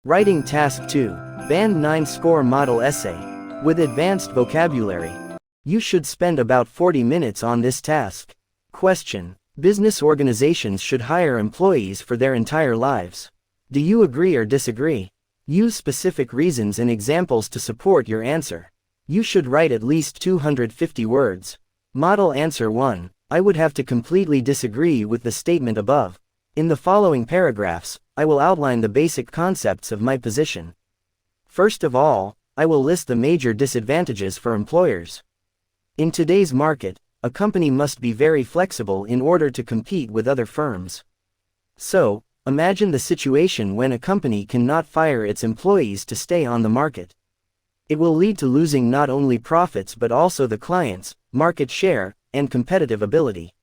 Writing Task 2. Band 9 Score Model Essay. With advanced vocabulary. You should spend about 40 minutes on this task. Question. Business organizations should hire employees for their entire lives. Do you agree or disagree? Use specific reasons and examples to support your answer. You should write at least 250 words. Model Answer 1. I would have to completely disagree with the statement above. In the following paragraphs, I will outline the basic concepts of my position. First of all, I will list the major disadvantages for employers. In today's market, a company must be very flexible in order to compete with other firms. So, imagine the situation when a company cannot fire its employees to stay on the market. It will lead to losing not only profits but also the clients, market share, and competitive ability.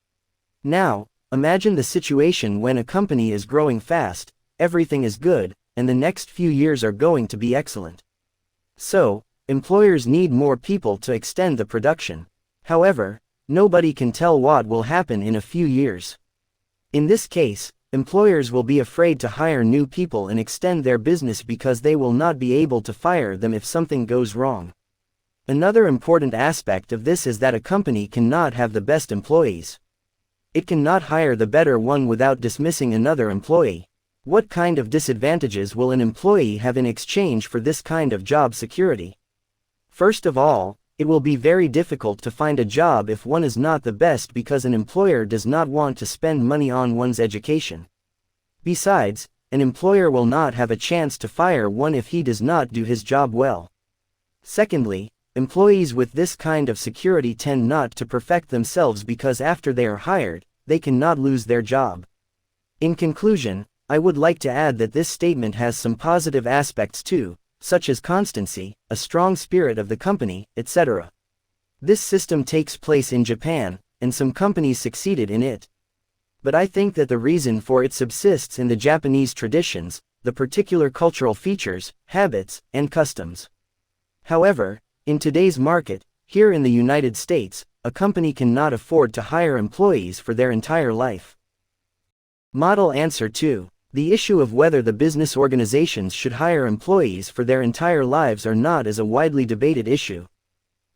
Now, imagine the situation when a company is growing fast, everything is good, and the next few years are going to be excellent. So, employers need more people to extend the production. However, nobody can tell what will happen in a few years. In this case, employers will be afraid to hire new people and extend their business because they will not be able to fire them if something goes wrong. Another important aspect of this is that a company cannot have the best employees. It cannot hire the better one without dismissing another employee. What kind of disadvantages will an employee have in exchange for this kind of job security? First of all, it will be very difficult to find a job if one is not the best because an employer does not want to spend money on one's education. Besides, an employer will not have a chance to fire one if he does not do his job well. Secondly, employees with this kind of security tend not to perfect themselves because after they are hired, they cannot lose their job. In conclusion, I would like to add that this statement has some positive aspects too, such as constancy, a strong spirit of the company, etc. This system takes place in Japan, and some companies succeeded in it. But I think that the reason for it subsists in the Japanese traditions, the particular cultural features, habits, and customs. However, in today's market, here in the United States, a company cannot afford to hire employees for their entire life. Model Answer 2. The issue of whether the business organizations should hire employees for their entire lives or not is a widely debated issue.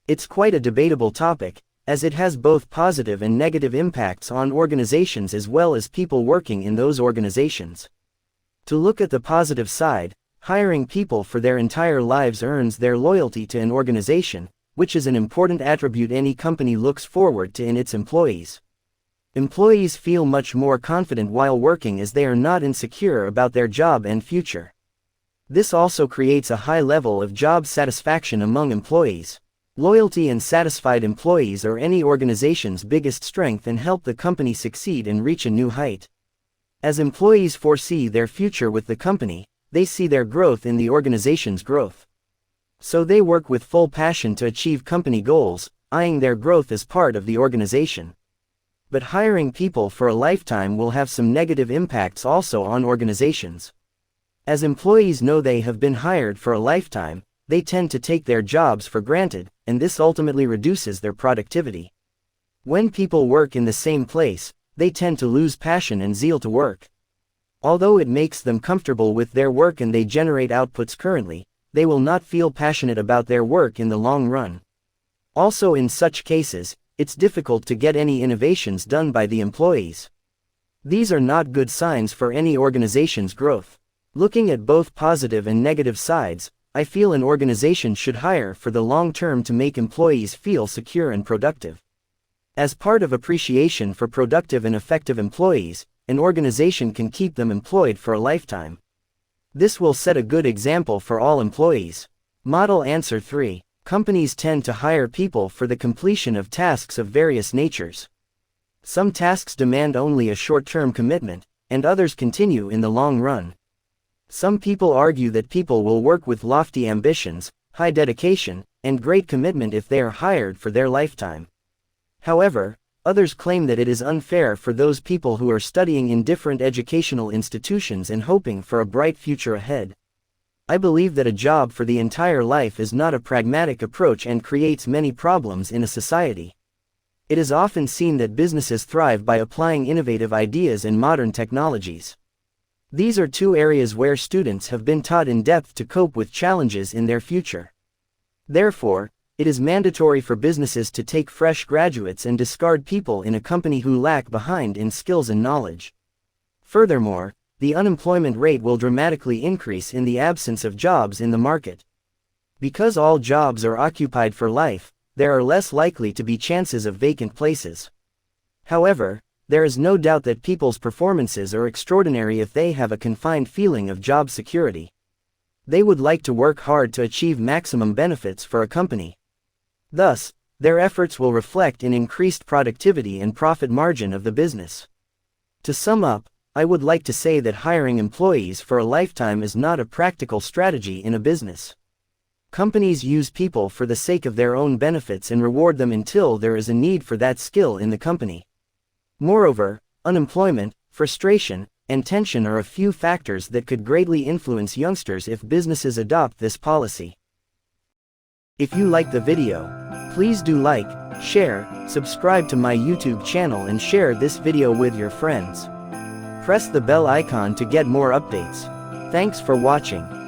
It's quite a debatable topic, as it has both positive and negative impacts on organizations as well as people working in those organizations. To look at the positive side, hiring people for their entire lives earns their loyalty to an organization, which is an important attribute any company looks forward to in its employees. Employees feel much more confident while working as they are not insecure about their job and future. This also creates a high level of job satisfaction among employees. Loyalty and satisfied employees are any organization's biggest strength and help the company succeed and reach a new height. As employees foresee their future with the company, they see their growth in the organization's growth. So they work with full passion to achieve company goals, eyeing their growth as part of the organization. But hiring people for a lifetime will have some negative impacts also on organizations. As employees know they have been hired for a lifetime, they tend to take their jobs for granted, and this ultimately reduces their productivity. When people work in the same place, they tend to lose passion and zeal to work. Although it makes them comfortable with their work and they generate outputs currently, they will not feel passionate about their work in the long run. Also in such cases, it's difficult to get any innovations done by the employees. These are not good signs for any organization's growth. Looking at both positive and negative sides, I feel an organization should hire for the long term to make employees feel secure and productive. As part of appreciation for productive and effective employees, an organization can keep them employed for a lifetime. This will set a good example for all employees. Model Answer 3. Companies tend to hire people for the completion of tasks of various natures. Some tasks demand only a short-term commitment, and others continue in the long run. Some people argue that people will work with lofty ambitions, high dedication, and great commitment if they are hired for their lifetime. However, others claim that it is unfair for those people who are studying in different educational institutions and hoping for a bright future ahead. I believe that a job for the entire life is not a pragmatic approach and creates many problems in a society. It is often seen that businesses thrive by applying innovative ideas and modern technologies. These are two areas where students have been taught in depth to cope with challenges in their future. Therefore, it is mandatory for businesses to take fresh graduates and discard people in a company who lag behind in skills and knowledge. Furthermore, the unemployment rate will dramatically increase in the absence of jobs in the market. Because all jobs are occupied for life, there are less likely to be chances of vacant places. However, there is no doubt that people's performances are extraordinary if they have a confined feeling of job security. They would like to work hard to achieve maximum benefits for a company. Thus, their efforts will reflect in increased productivity and profit margin of the business. To sum up, I would like to say that hiring employees for a lifetime is not a practical strategy in a business. Companies use people for the sake of their own benefits and reward them until there is a need for that skill in the company. Moreover, unemployment, frustration, and tension are a few factors that could greatly influence youngsters if businesses adopt this policy. If you like the video, please do like, share, subscribe to my YouTube channel and share this video with your friends. Press the bell icon to get more updates. Thanks for watching.